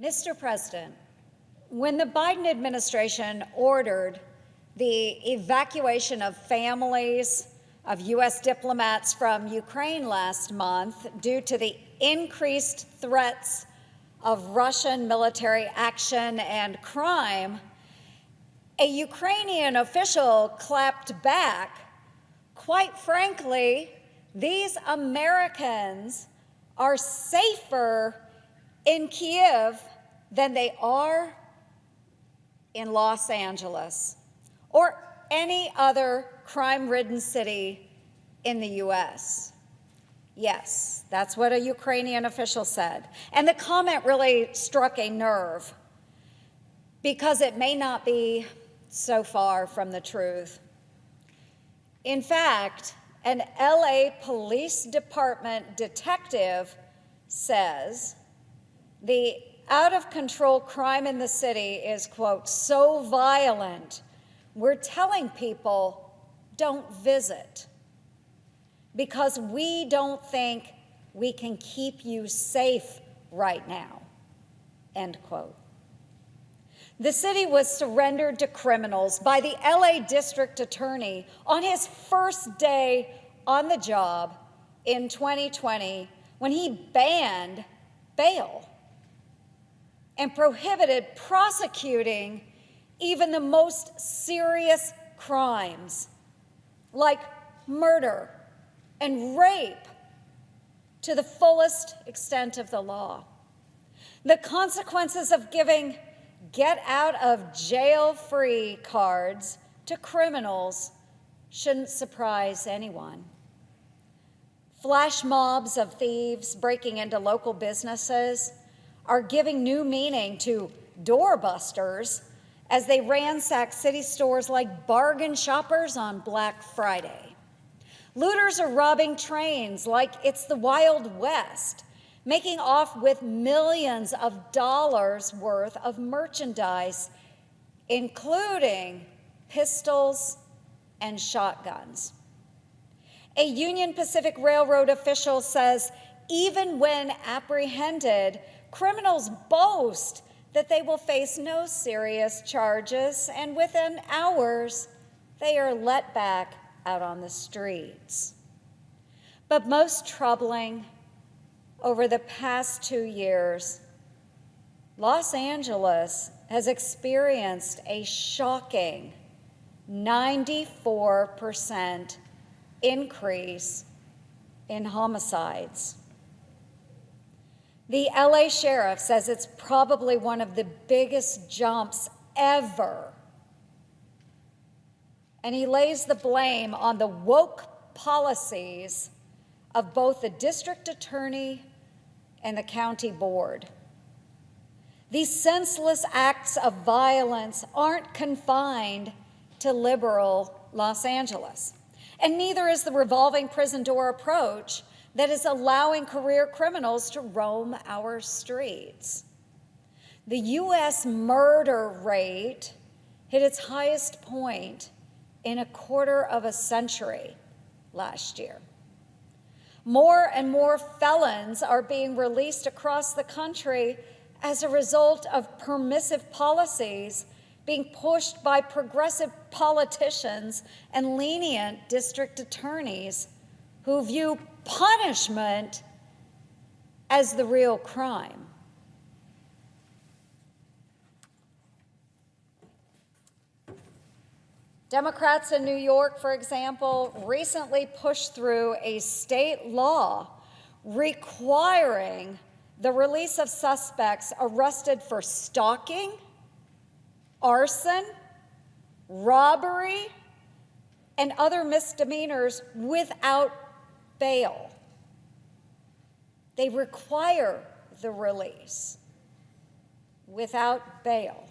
Mr. President, when the Biden administration ordered the evacuation of families of U.S. diplomats from Ukraine last month due to the increased threats of Russian military action and crime, a Ukrainian official clapped back. Quite frankly, these Americans are safer in Kyiv than they are in Los Angeles or any other crime-ridden city in the U.S. Yes, that's what a Ukrainian official said. And the comment really struck a nerve because it may not be so far from the truth. In fact, an LA Police Department detective says the out-of-control crime in the city is, quote, so violent, we're telling people don't visit because we don't think we can keep you safe right now, end quote. The city was surrendered to criminals by the LA District Attorney on his first day on the job in 2020 when he banned bail and prohibited prosecuting even the most serious crimes like murder and rape to the fullest extent of the law. The consequences of giving get out of jail free cards to criminals shouldn't surprise anyone. Flash mobs of thieves breaking into local businesses are giving new meaning to doorbusters as they ransack city stores like bargain shoppers on Black Friday. Looters are robbing trains like it's the Wild West, making off with millions of dollars worth of merchandise, including pistols and shotguns. A Union Pacific Railroad official says even when apprehended, criminals boast that they will face no serious charges, and within hours, they are let back out on the streets. But most troubling, over the past 2 years, Los Angeles has experienced a shocking 94% increase in homicides. The LA sheriff says it's probably one of the biggest jumps ever. And he lays the blame on the woke policies of both the district attorney and the county board. These senseless acts of violence aren't confined to liberal Los Angeles, and neither is the revolving prison door approach that is allowing career criminals to roam our streets. The U.S. murder rate hit its highest point in a quarter of a century last year. More and more felons are being released across the country as a result of permissive policies being pushed by progressive politicians and lenient district attorneys who view punishment as the real crime. Democrats in New York, for example, recently pushed through a state law requiring the release of suspects arrested for stalking, arson, robbery, and other misdemeanors without bail. They require the release without bail.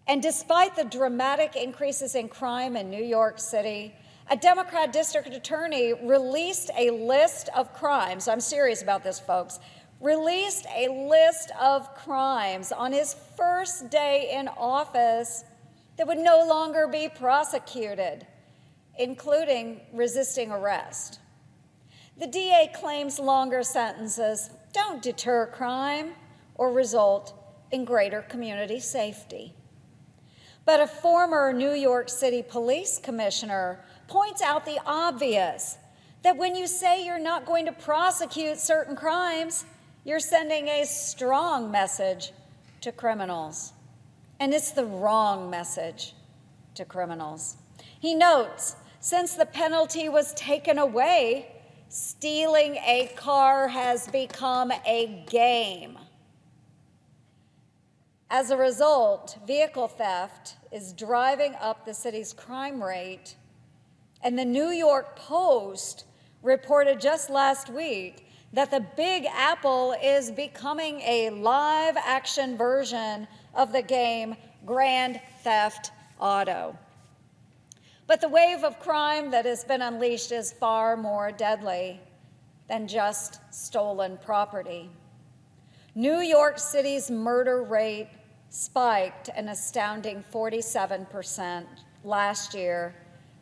And despite the dramatic increases in crime in New York City, a Democrat district attorney released a list of crimes. I'm serious about this, folks. Released a list of crimes on his first day in office that would no longer be prosecuted, including resisting arrest. The DA claims longer sentences don't deter crime or result in greater community safety. But a former New York City police commissioner points out the obvious, that when you say you're not going to prosecute certain crimes, you're sending a strong message to criminals. And it's the wrong message to criminals. He notes, since the penalty was taken away, stealing a car has become a game. As a result, vehicle theft is driving up the city's crime rate, and the New York Post reported just last week that the Big Apple is becoming a live-action version of the game Grand Theft Auto. But the wave of crime that has been unleashed is far more deadly than just stolen property. New York City's murder rate spiked an astounding 47% last year,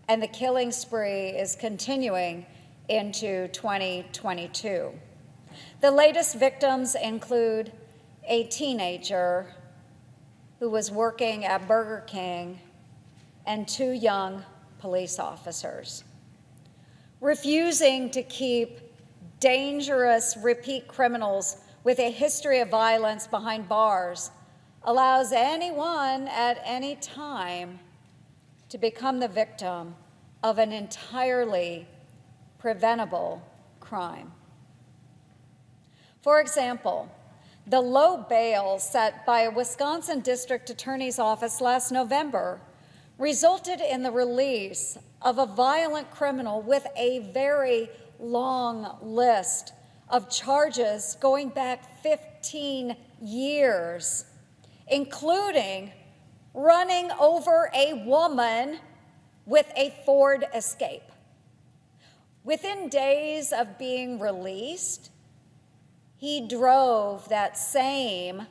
and the killing spree is continuing into 2022. The latest victims include a teenager who was working at Burger King and 2 young police officers. Refusing to keep dangerous repeat criminals with a history of violence behind bars allows anyone at any time to become the victim of an entirely preventable crime. For example, the low bail set by a Wisconsin district attorney's office last November resulted in the release of a violent criminal with a very long list of charges going back 15 years, including running over a woman with a Ford Escape. Within days of being released, he drove that same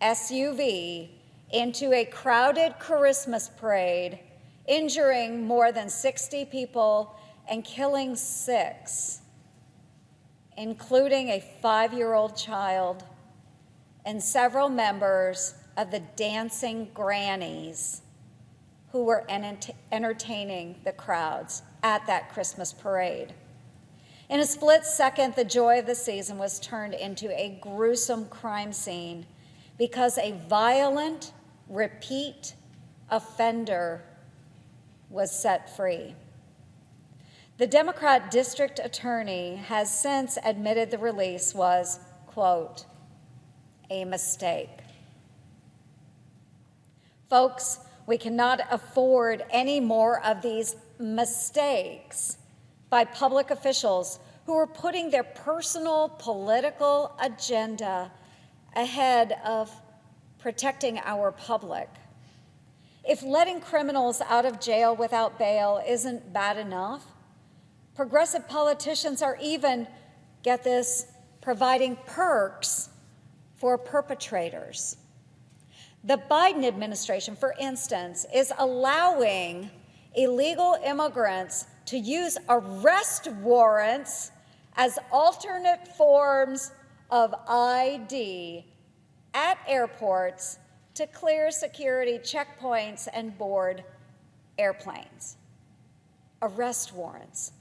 SUV into a crowded Christmas parade, injuring more than 60 people and killing 6, including a 5-year-old child and several members of the Dancing Grannies who were entertaining the crowds at that Christmas parade. In a split second, the joy of the season was turned into a gruesome crime scene because a violent, repeat offender was set free. The Democrat district attorney has since admitted the release was, quote, a mistake. Folks, we cannot afford any more of these mistakes by public officials who are putting their personal political agenda ahead of protecting our public. If letting criminals out of jail without bail isn't bad enough, progressive politicians are even, get this, providing perks for perpetrators. The Biden administration, for instance, is allowing illegal immigrants to use arrest warrants as alternate forms of ID at airports to clear security checkpoints and board airplanes. Arrest warrants.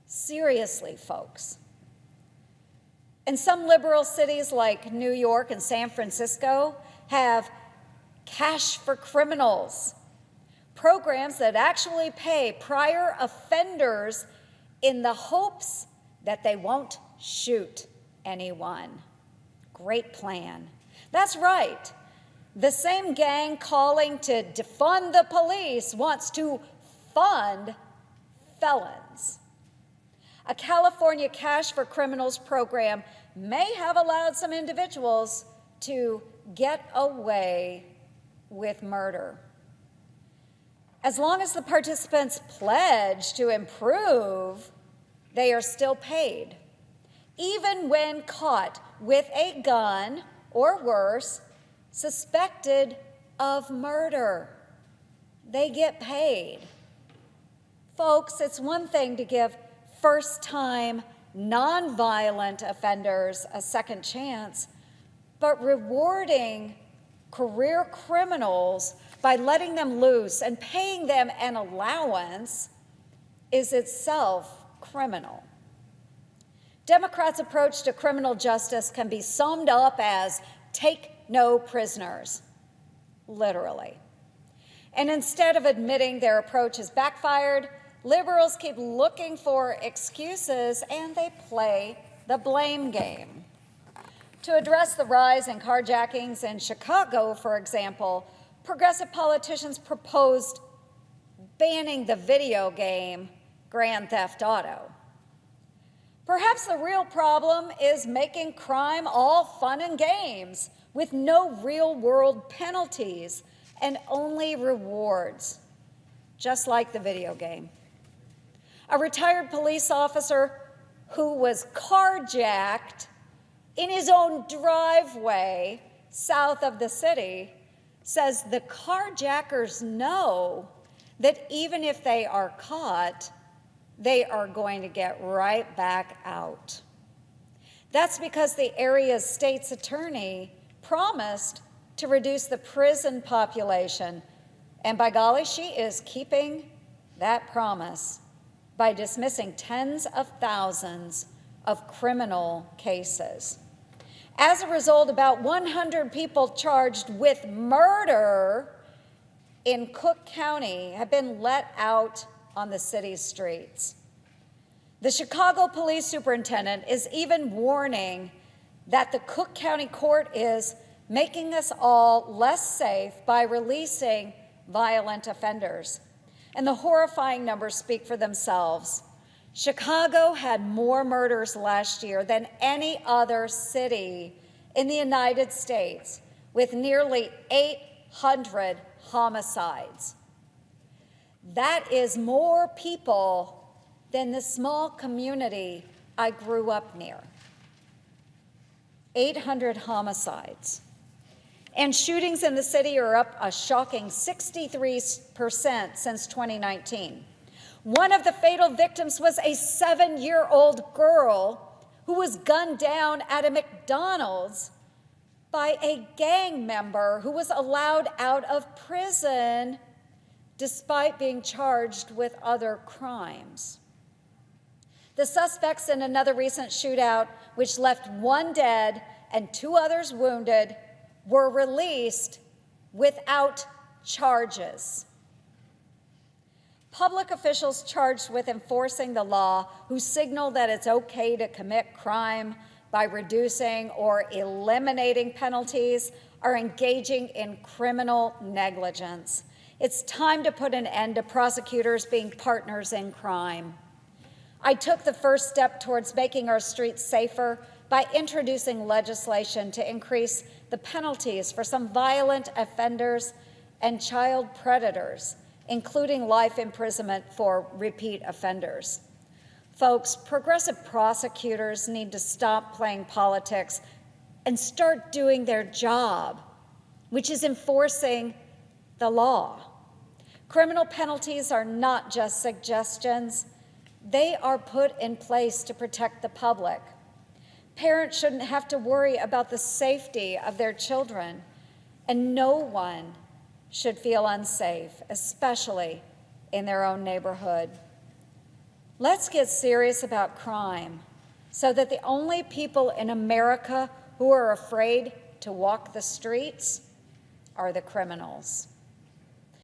Seriously, folks. And some liberal cities like New York and San Francisco have cash for criminals, programs that actually pay prior offenders in the hopes that they won't shoot anyone. Great plan. That's right. The same gang calling to defund the police wants to fund felons. A California Cash for Criminals program may have allowed some individuals to get away with murder. As long as the participants pledge to improve, they are still paid. Even when caught with a gun, or worse, suspected of murder, they get paid. Folks, it's one thing to give first-time, nonviolent offenders a second chance, but rewarding career criminals by letting them loose and paying them an allowance is itself criminal. Democrats' approach to criminal justice can be summed up as take no prisoners, literally. And instead of admitting their approach has backfired, liberals keep looking for excuses and they play the blame game. To address the rise in carjackings in Chicago, for example, progressive politicians proposed banning the video game Grand Theft Auto. Perhaps the real problem is making crime all fun and games with no real-world penalties and only rewards, just like the video game. A retired police officer who was carjacked in his own driveway south of the city says the carjackers know that even if they are caught, they are going to get right back out. That's because the area's state's attorney promised to reduce the prison population, and by golly, she is keeping that promise by dismissing tens of thousands of criminal cases. As a result, about 100 people charged with murder in Cook County have been let out on the city's streets. The Chicago police superintendent is even warning that the Cook County court is making us all less safe by releasing violent offenders. And the horrifying numbers speak for themselves. Chicago had more murders last year than any other city in the United States, with nearly 800 homicides. That is more people than the small community I grew up near. 800 homicides. And shootings in the city are up a shocking 63% since 2019. One of the fatal victims was a 7-year-old girl who was gunned down at a McDonald's by a gang member who was allowed out of prison despite being charged with other crimes. The suspects in another recent shootout, which left one dead and 2 others wounded, were released without charges. Public officials charged with enforcing the law who signal that it's okay to commit crime by reducing or eliminating penalties are engaging in criminal negligence. It's time to put an end to prosecutors being partners in crime. I took the first step towards making our streets safer by introducing legislation to increase the penalties for some violent offenders and child predators, including life imprisonment for repeat offenders. Folks, progressive prosecutors need to stop playing politics and start doing their job, which is enforcing the law. Criminal penalties are not just suggestions. They are put in place to protect the public. Parents shouldn't have to worry about the safety of their children, and no one should feel unsafe, especially in their own neighborhood. Let's get serious about crime so that the only people in America who are afraid to walk the streets are the criminals.